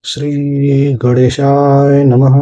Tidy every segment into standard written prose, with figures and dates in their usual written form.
श्री गणेशाय नमः।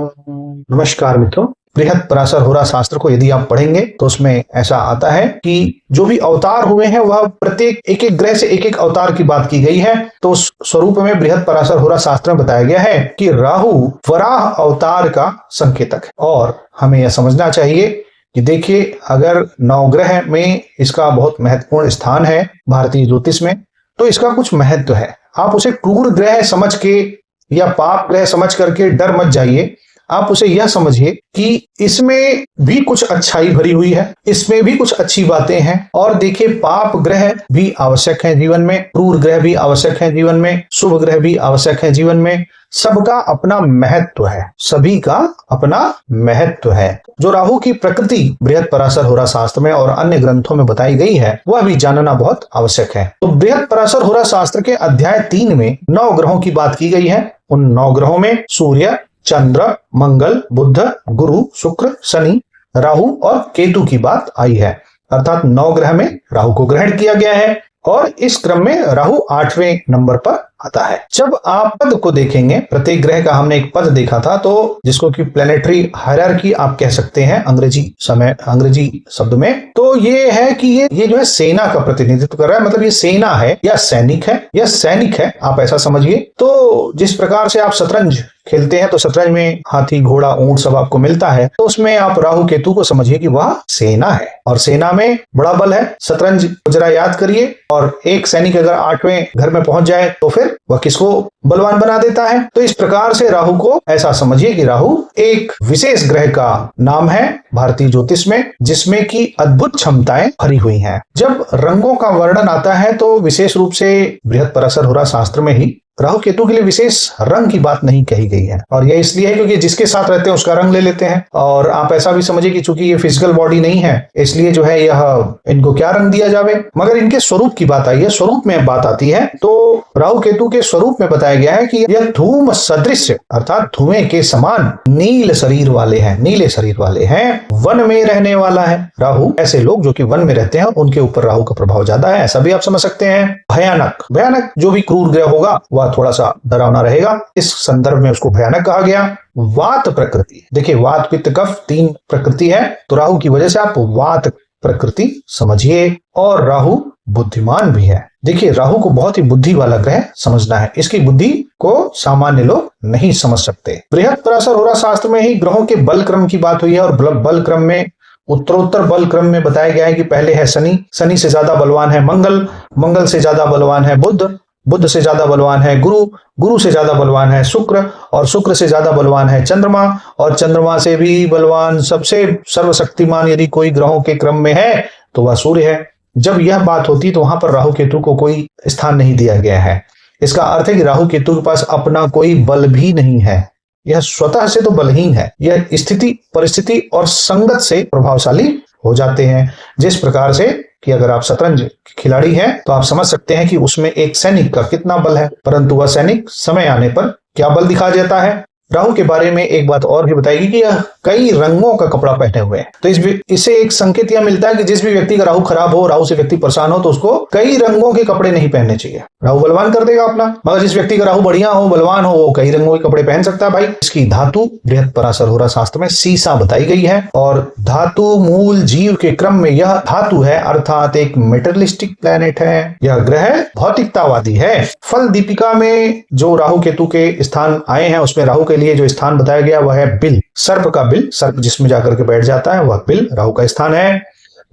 नमस्कार मित्रों, बृहत्पराशर होरा शास्त्र को यदि आप पढ़ेंगे तो उसमें ऐसा आता है कि जो भी अवतार हुए हैं वह प्रत्येक एक एक ग्रह से एक एक अवतार की बात की गई है। तो उस स्वरूप में बृहत्पराशर होरा शास्त्र में बताया गया है कि राहु वराह अवतार का संकेतक है। और हमें यह समझना चाहिए कि देखिए, अगर नवग्रह में इसका बहुत महत्वपूर्ण स्थान है भारतीय ज्योतिष में, तो इसका कुछ महत्व है। आप उसे क्रूर ग्रह समझ के या पाप ग्रह समझ करके डर मत जाइए। आप उसे यह समझिए कि इसमें भी कुछ अच्छाई भरी हुई है, इसमें भी कुछ अच्छी बातें हैं। और देखिए, पाप ग्रह भी आवश्यक है जीवन में, क्रूर ग्रह भी आवश्यक है जीवन में, शुभ ग्रह भी आवश्यक है जीवन में। सबका अपना महत्व है, सभी का अपना महत्व है। जो राहु की प्रकृति बृहत्पराशर होरा शास्त्र में और अन्य ग्रंथों में बताई गई है वह भी जानना बहुत आवश्यक है। तो बृहत्पराशर होरा शास्त्र के अध्याय 3 में 9 ग्रहों की बात की गई है। उन 9 ग्रहों में सूर्य, चंद्र, मंगल, बुध, गुरु, शुक्र, शनि, राहु और केतु की बात आई है। अर्थात 9 ग्रह में राहु को ग्रहण किया गया है और इस क्रम में राहु 8वें नंबर पर आता है। जब आप पद को देखेंगे, प्रत्येक ग्रह का हमने एक पद देखा था, तो जिसको कि प्लेनेटरी हायरार्की आप कह सकते हैं अंग्रेजी शब्द में। तो ये है कि ये जो है सेना का प्रतिनिधित्व कर रहा है, मतलब ये सेना है या सैनिक है, या सैनिक है, आप ऐसा समझिए। तो जिस प्रकार से आप शतरंज खेलते हैं तो शतरंज में हाथी, घोड़ा, ऊंट सब आपको मिलता है, तो उसमें आप राहु केतु को समझिए कि वह सेना है और सेना में बड़ा बल है। शतरंज जरा याद करिए, और एक सैनिक अगर 8वें घर में पहुंच जाए तो फिर वह किसको बलवान बना देता है। तो इस प्रकार से राहु को ऐसा समझिए कि राहु एक विशेष ग्रह का नाम है भारतीय ज्योतिष में, जिसमें की अद्भुत क्षमताएं भरी हुई हैं। जब रंगों का वर्णन आता है तो विशेष रूप से बृहत्पराशर होरा शास्त्र में ही राहु केतु के लिए विशेष रंग की बात नहीं कही गई है। और यह इसलिए है क्योंकि जिसके साथ रहते हैं उसका रंग ले लेते हैं। और आप ऐसा भी समझिए कि चूंकि ये फिजिकल बॉडी नहीं है, इसलिए जो है यह इनको क्या रंग दिया जावे, मगर इनके स्वरूप की बात आई है, स्वरूप में बात आती है। तो राहु केतु के स्वरूप में बताया गया है कि यह धूम सदृश अर्थात धुएं के समान नील शरीर वाले हैं, नीले शरीर वाले हैं, वन में रहने वाला है राहु। ऐसे लोग जो कि वन में रहते हैं उनके ऊपर राहु का प्रभाव ज्यादा है, ऐसा भी आप समझ सकते हैं। भयानक जो भी क्रूर ग्रह होगा वह थोड़ा सा डरावना रहेगा, इस संदर्भ में उसको भयानक कहा गया। वात प्रकृति, देखिए वात पित्त कफ 3 प्रकृति है, तो राहु की वजह से आप वात प्रकृति समझिए। और राहु बुद्धिमान भी है। देखिए, राहु को बहुत ही बुद्धि वाला ग्रह समझना है, इसकी बुद्धि को सामान्य लोग नहीं समझ सकते। बृहत्पराशर होरा शास्त्र में ही ग्रहों के बल क्रम की बात हुई है, और बल क्रम में उत्तरोत्तर बल क्रम में बताया गया है कि पहले है शनि, शनि से ज्यादा बलवान है मंगल, मंगल से ज्यादा बलवान है बुध, बुध से ज्यादा बलवान है गुरु, गुरु से ज्यादा बलवान है शुक्र, और शुक्र से ज्यादा बलवान है चंद्रमा, और चंद्रमा से भी बलवान सबसे सर्वशक्तिमान यदि कोई ग्रहों के क्रम में है तो वह सूर्य है। जब यह बात होती तो वहां पर राहु केतु को कोई स्थान नहीं दिया गया है। इसका अर्थ है कि राहु केतु के पास अपना कोई बल भी नहीं है, यह स्वतः से तो बलहीन है। यह स्थिति, परिस्थिति और संगत से प्रभावशाली हो जाते हैं। जिस प्रकार से कि अगर आप शतरंज खिलाड़ी हैं तो आप समझ सकते हैं कि उसमें एक सैनिक का कितना बल है, परंतु वह सैनिक समय आने पर क्या बल दिखा देता है। राहु के बारे में एक बात और भी बताएगी कि यह कई रंगों का कपड़ा पहने हुए हैं। तो इससे एक संकेत यह मिलता है कि जिस भी व्यक्ति का राहु खराब हो, राहु से व्यक्ति परेशान हो, तो उसको कई रंगों के कपड़े नहीं पहनने चाहिए। राहु बलवान कर देगा अपना, मगर जिस व्यक्ति का राहु बढ़िया हो, बलवान हो, वो कई रंगों के कपड़े पहन सकता है भाई। इसकी धातु बृहत्पराशर होरा शास्त्र में सीसा बताई गई है, और धातु मूल जीव के क्रम में यह धातु है, अर्थात एक मेटेरियलिस्टिक प्लैनेट है। यह ग्रह भौतिकतावादी है। फल दीपिका में जो राहु केतु के स्थान आए हैं उसमें राहु के लिए जो स्थान बताया गया वह है बिल, सर्प का बिल, सर्प जिसमें जाकर के बैठ जाता है वह बिल राहु का स्थान है।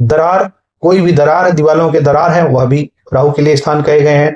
दरार, कोई भी दरार है, दीवालों के दरार है, वह भी राहु के लिए स्थान कहे गए हैं।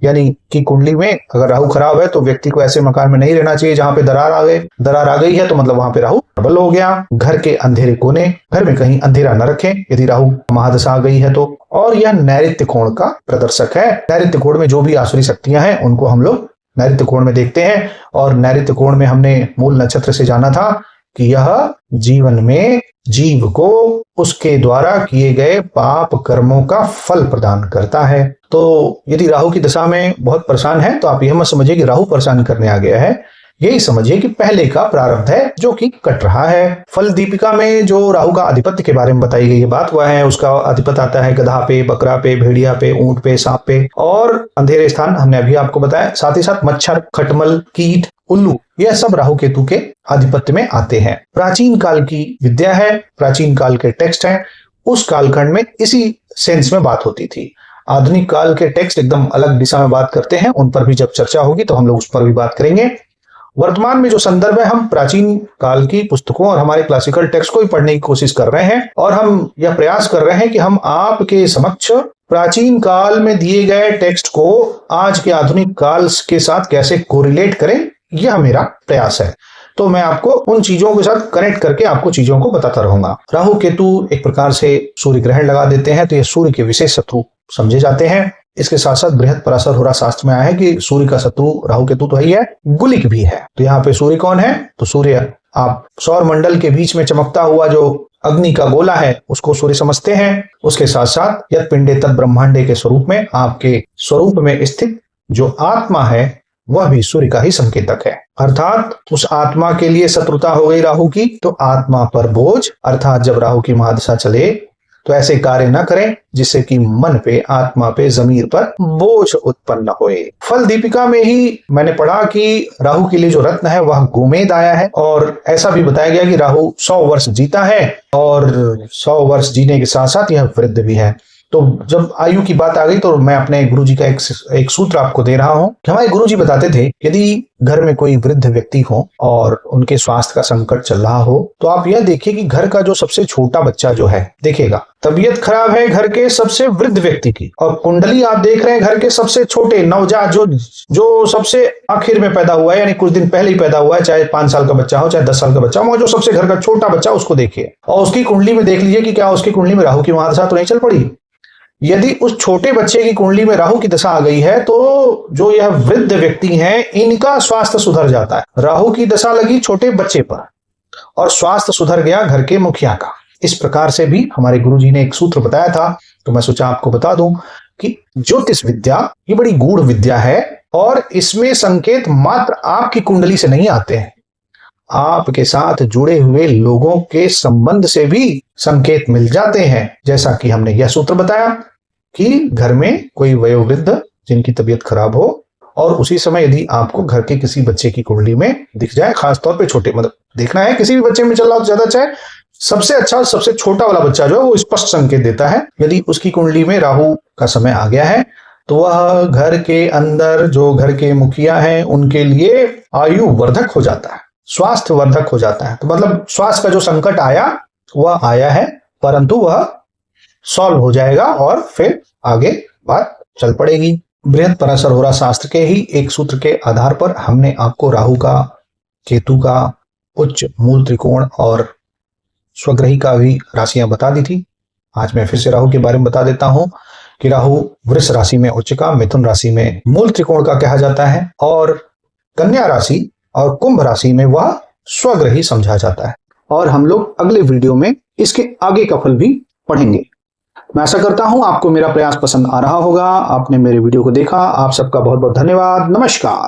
यानी कि कुंडली में अगर राहु खराब है तो व्यक्ति को ऐसे मकान में नहीं रहना चाहिए जहां पे दरार आ गई है, तो मतलब वहां पे राहु प्रबल हो गया। घर के अंधेरे कोने, घर में कहीं अंधेरा न रखें यदि राहु महादशा आ गई है तो। और यह नैऋत्य कोण का प्रदर्शक है। नैऋत्य कोण में जो भी आसुरी शक्तियां हैं उनको हम लोग नैऋत्य कोण में देखते हैं, और नैऋत्य कोण में हमने मूल नक्षत्र से जाना था कि यह जीवन में जीव को उसके द्वारा किए गए पाप कर्मों का फल प्रदान करता है। तो यदि राहु की दशा में बहुत परेशान है तो आप यह मत समझिए कि राहु परेशान करने आ गया है, यही समझिए कि पहले का प्रारब्ध है जो कि कट रहा है। फल दीपिका में जो राहु का आधिपत्य के बारे में बताई गई बात वह है, उसका अधिपत्य आता है गधा पे, बकरा पे, भेड़िया पे, ऊंट पे, सांप पे, और अंधेरे स्थान हमने अभी आपको बताया। साथ ही साथ मच्छर, खटमल, कीट, उल्लू, यह सब राहु केतु के आधिपत्य में आते हैं। प्राचीन काल की विद्या है, प्राचीन काल के टेक्स्ट हैं, उस कालखंड में इसी सेंस में बात होती थी। आधुनिक काल के टेक्स्ट एकदम अलग दिशा में बात करते हैं, उन पर भी जब चर्चा होगी तो हम लोग उस पर भी बात करेंगे। वर्तमान में जो संदर्भ है, हम प्राचीन काल की पुस्तकों और हमारे क्लासिकल टेक्स्ट को ही पढ़ने की कोशिश कर रहे हैं और हम यह प्रयास कर रहे हैं कि हम आपके समक्ष प्राचीन काल में दिए गए टेक्स्ट को आज के आधुनिक काल के साथ कैसे कोरिलेट करें, यह मेरा प्रयास है। तो मैं आपको उन चीजों के साथ कनेक्ट करके आपको चीजों को बताता रहूंगा। राहु केतु एक प्रकार से सूर्य ग्रहण लगा देते हैं, तो ये सूर्य के विशेष शत्रु समझे जाते हैं। इसके साथ साथ बृहत पराशर होरा शास्त्र में आया है कि सूर्य का शत्रु राहु केतु तो ही है, गुलिक भी है। तो यहाँ पे सूर्य कौन है? तो सूर्य आप सौर मंडल के बीच में चमकता हुआ जो अग्नि का गोला है उसको सूर्य समझते हैं। उसके साथ साथ यत् पिंडे तत् ब्रह्मांडे के स्वरूप में आपके स्वरूप में स्थित जो आत्मा है वह भी सूर्य का ही संकेतक है। अर्थात उस आत्मा के लिए शत्रुता हो गई राहु की, तो आत्मा पर बोझ, अर्थात जब राहु की महादशा चले तो ऐसे कार्य न करें जिससे कि मन पे, आत्मा पे, जमीर पर बोझ उत्पन्न होए। फल दीपिका में ही मैंने पढ़ा कि राहु के लिए जो रत्न है वह गोमेद आया है और ऐसा भी बताया गया कि राहु 100 वर्ष जीता है और 100 वर्ष जीने के साथ साथ यह वृद्ध भी है। तो जब आयु की बात आ गई तो मैं अपने गुरुजी का एक सूत्र आपको दे रहा हूं कि हमारे गुरुजी बताते थे यदि घर में कोई वृद्ध व्यक्ति हो और उनके स्वास्थ्य का संकट चल रहा हो तो आप यह देखिए कि घर का जो सबसे छोटा बच्चा जो है, देखिएगा तबीयत खराब है घर के सबसे वृद्ध व्यक्ति की, और कुंडली आप देख रहे हैं घर के सबसे छोटे नवजात जो सबसे आखिर में पैदा हुआ है, यानी कुछ दिन पहले ही पैदा हुआ है, चाहे 5 साल का बच्चा हो चाहे 10 साल का बच्चा हो, जो सबसे घर का छोटा बच्चा उसको देखिए और उसकी कुंडली में देख लीजिए कि क्या उसकी कुंडली में राहु की महादशा तो नहीं चल पड़ी। यदि उस छोटे बच्चे की कुंडली में राहु की दशा आ गई है तो जो यह वृद्ध व्यक्ति हैं इनका स्वास्थ्य सुधर जाता है। राहु की दशा लगी छोटे बच्चे पर और स्वास्थ्य सुधर गया घर के मुखिया का। इस प्रकार से भी हमारे गुरुजी ने एक सूत्र बताया था, तो मैं सोचा आपको बता दूं कि ज्योतिष विद्या ये बड़ी गूढ़ विद्या है और इसमें संकेत मात्र आपकी कुंडली से नहीं आते हैं, आपके साथ जुड़े हुए लोगों के संबंध से भी संकेत मिल जाते हैं। जैसा कि हमने यह सूत्र बताया कि घर में कोई वयोवृद्ध जिनकी तबीयत खराब हो और उसी समय यदि आपको घर के किसी बच्चे की कुंडली में दिख जाए, खासतौर पे छोटे, मतलब देखना है किसी भी बच्चे में चल रहा हो तो ज्यादा अच्छा है, सबसे अच्छा सबसे छोटा वाला बच्चा जो है वो स्पष्ट संकेत देता है। यदि उसकी कुंडली में राहु का समय आ गया है तो वह घर के अंदर जो घर के मुखिया हैं उनके लिए आयु वर्धक हो जाता है, स्वास्थ्य वर्धक हो जाता है। तो मतलब स्वास्थ्य का जो संकट आया वह आया है, परंतु वह सॉल्व हो जाएगा और फिर आगे बात चल पड़ेगी। बृहत पराशर होरा शास्त्र के ही एक सूत्र के आधार पर हमने आपको राहु का, केतु का, उच्च मूल त्रिकोण और स्वग्रही का भी राशियां बता दी थी। आज मैं फिर से राहु के बारे में बता देता हूं कि राहु वृष राशि में उच्च का, मिथुन राशि में मूल त्रिकोण का कहा जाता है और कन्या राशि और कुंभ राशि में वह स्वग्रही समझा जाता है। और हम लोग अगले वीडियो में इसके आगे का फल भी पढ़ेंगे। मैं आशा करता हूं आपको मेरा प्रयास पसंद आ रहा होगा, आपने मेरे वीडियो को देखा। आप सबका बहुत बहुत धन्यवाद। नमस्कार।